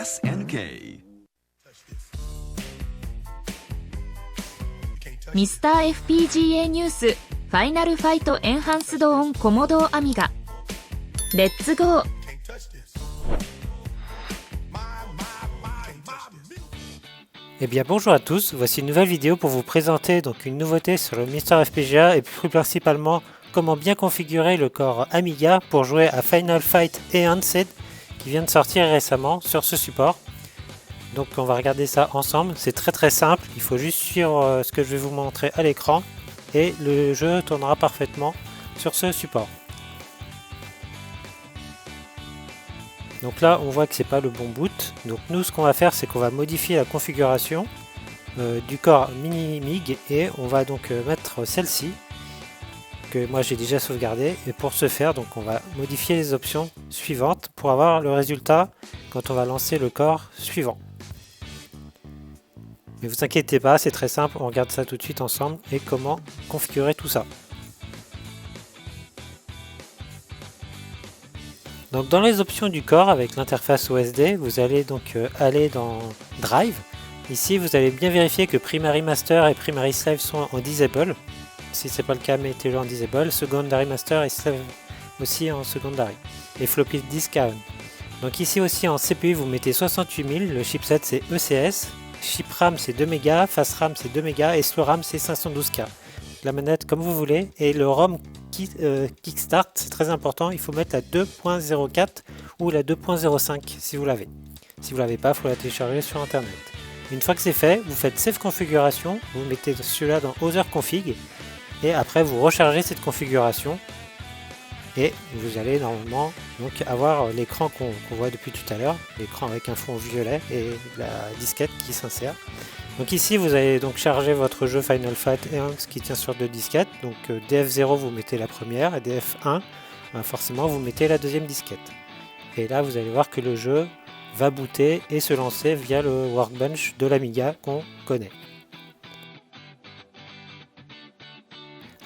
SNK. Mr. FPGA ニュースファイナルファイトエンハンスドオンコモドーアミガレッツゴー。Eh bien bonjour à tous, voici une nouvelle vidéo pour vous présenter donc une nouveauté sur le Mr. FPGA et plus principalement comment bien configurer le corps Amiga pour jouer à Final Fight Enhanced qui vient de sortir récemment sur ce support. Donc on va regarder ça ensemble, c'est très simple, il faut juste suivre ce que je vais vous montrer à l'écran et le jeu tournera parfaitement sur ce support. Donc là on voit que c'est pas le bon boot, donc nous ce qu'on va faire c'est qu'on va modifier la configuration du corps Mini-MIG et on va donc mettre celle-ci que moi j'ai déjà sauvegardée, et pour ce faire donc on va modifier les options suivantes pour avoir le résultat quand on va lancer le corps suivant. Mais vous inquiétez pas, c'est très simple, on regarde ça tout de suite ensemble et comment configurer tout ça. Donc dans les options du corps avec l'interface OSD, vous allez donc aller dans Drive. Ici vous allez bien vérifier que Primary Master et Primary Slave sont en Disable. Si c'est pas le cas, mettez-le en Disable. Secondary Master et Slave aussi en Secondary. Et Floppy Disk on. Donc ici aussi en CPU vous mettez 68000, le chipset c'est ECS, chip RAM c'est 2 Mb, fast RAM c'est 2 Mb et slow RAM c'est 512K. La manette comme vous voulez, et le ROM Kickstart c'est très important, il faut mettre la 2.04 ou la 2.05 si vous l'avez. Si vous l'avez pas, il faut la télécharger sur internet. Une fois que c'est fait, vous faites Save Configuration, vous mettez celui-là dans Other Config et après vous rechargez cette configuration et vous allez normalement donc avoir l'écran qu'on voit depuis tout à l'heure, l'écran avec un fond violet et la disquette qui s'insère. Donc ici vous allez donc charger votre jeu Final Fight Enhanced qui tient sur 2 disquettes, donc DF0 vous mettez la première et DF1 forcément vous mettez la deuxième disquette. Et là vous allez voir que le jeu va booter et se lancer via le workbench de l'Amiga qu'on connaît.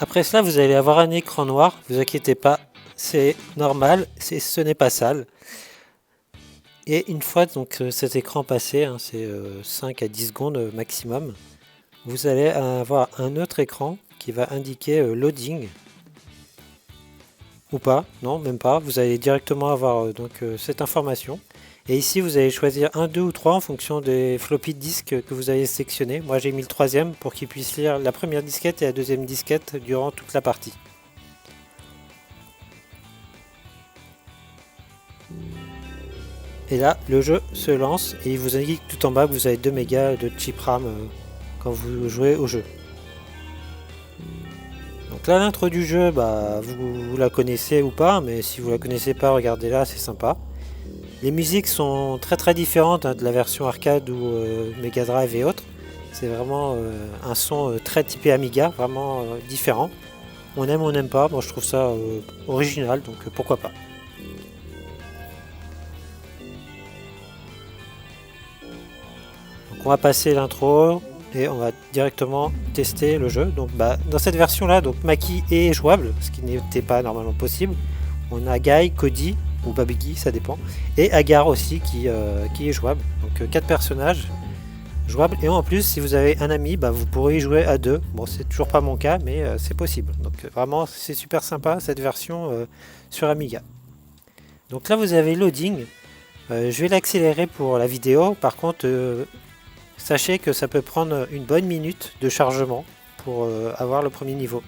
Après cela vous allez avoir un écran noir, vous inquiétez pas, c'est normal, ce n'est pas sale. Et une fois donc cet écran passé, c'est 5 à 10 secondes maximum, vous allez avoir un autre écran qui va indiquer loading. Ou pas, non même pas, vous allez directement avoir cette information. Et ici vous allez choisir 1, 2 ou 3 en fonction des floppy disques que vous avez sélectionné. Moi j'ai mis le troisième pour qu'il puisse lire la première disquette et la deuxième disquette durant toute la partie. Et là le jeu se lance et il vous indique tout en bas que vous avez 2 mégas de chip RAM quand vous jouez au jeu. Donc là l'intro du jeu, vous la connaissez ou pas, mais si vous la connaissez pas, regardez là, c'est sympa. Les musiques sont très différentes de la version arcade ou Mega Drive et autres. C'est vraiment un son très typé Amiga, vraiment différent. On aime ou on n'aime pas, moi je trouve ça original, donc pourquoi pas. Donc on va passer l'intro et on va directement tester le jeu. Donc dans cette version là, donc Maki est jouable, ce qui n'était pas normalement possible. On a Guy, Cody ou Babigi, ça dépend, et Agar aussi qui est jouable. Donc 4 personnages jouables, et en plus si vous avez un ami, vous pourrez y jouer à 2. Bon, c'est toujours pas mon cas, mais c'est possible. Donc vraiment c'est super sympa cette version sur Amiga. Donc là vous avez loading, je vais l'accélérer pour la vidéo, par contre sachez que ça peut prendre une bonne minute de chargement pour avoir le premier niveau,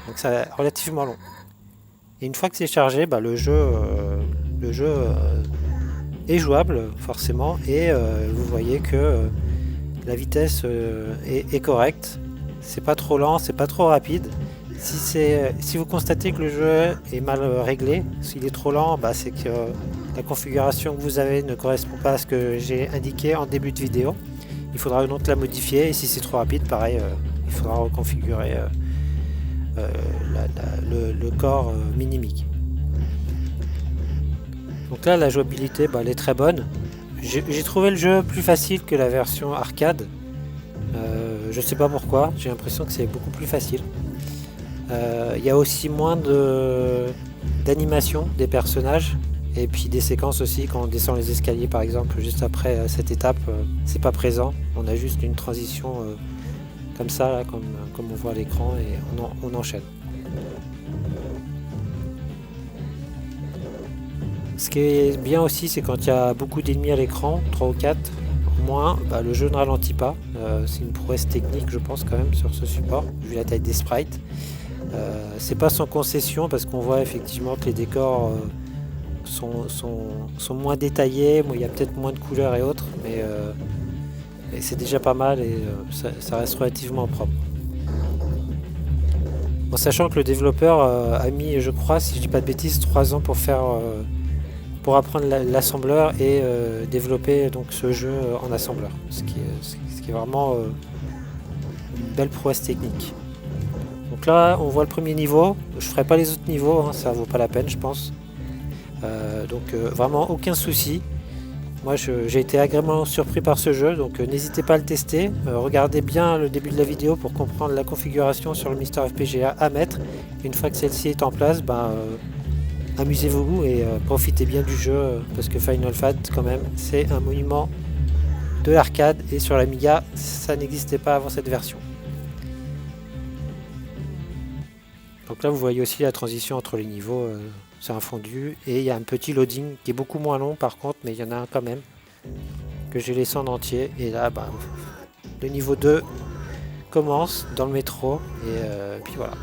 donc c'est relativement long. Et une fois que c'est chargé, le jeu est jouable forcément, et vous voyez que la vitesse est correcte, c'est pas trop lent, c'est pas trop rapide. Si vous constatez que le jeu est mal réglé, s'il est trop lent, c'est que la configuration que vous avez ne correspond pas à ce que j'ai indiqué en début de vidéo. Il faudra donc la modifier, et si c'est trop rapide, pareil, il faudra reconfigurer le corps Mini-MIG. Donc là la jouabilité elle est très bonne. J'ai trouvé le jeu plus facile que la version arcade. Je sais pas pourquoi, j'ai l'impression que c'est beaucoup plus facile. Il y a aussi moins d'animation des personnages. Et puis des séquences aussi, quand on descend les escaliers par exemple, juste après cette étape, c'est pas présent. On a juste une transition comme ça, là, comme on voit à l'écran, et on enchaîne. Ce qui est bien aussi, c'est quand il y a beaucoup d'ennemis à l'écran, 3 ou 4, au moins, le jeu ne ralentit pas. C'est une prouesse technique, je pense, quand même, sur ce support, vu la taille des sprites. C'est pas sans concession, parce qu'on voit effectivement que les décors sont moins détaillés, il y a peut-être moins de couleurs et autres, mais c'est déjà pas mal et ça reste relativement propre. En sachant que le développeur a mis, je crois, si je dis pas de bêtises, 3 ans pour apprendre l'assembleur et développer donc ce jeu en assembleur, ce qui est vraiment une belle prouesse technique. Donc là, on voit le premier niveau. Je ferai pas les autres niveaux, hein, ça vaut pas la peine, je pense. Donc vraiment aucun souci. Moi j'ai été agréablement surpris par ce jeu, donc n'hésitez pas à le tester. Regardez bien le début de la vidéo pour comprendre la configuration sur le Mister FPGA à mettre. Une fois que celle-ci est en place, amusez-vous et profitez bien du jeu, parce que Final Fight quand même c'est un monument de l'arcade, et sur l'Amiga ça n'existait pas avant cette version. Donc là vous voyez aussi la transition entre les niveaux, c'est un fondu, et il y a un petit loading qui est beaucoup moins long par contre, mais il y en a un quand même que j'ai laissé en entier. Et là le niveau 2 commence dans le métro, et puis voilà.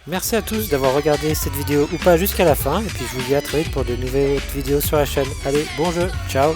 Merci à tous d'avoir regardé cette vidéo ou pas jusqu'à la fin, et puis je vous dis à très vite pour de nouvelles vidéos sur la chaîne. Allez, bon jeu, ciao!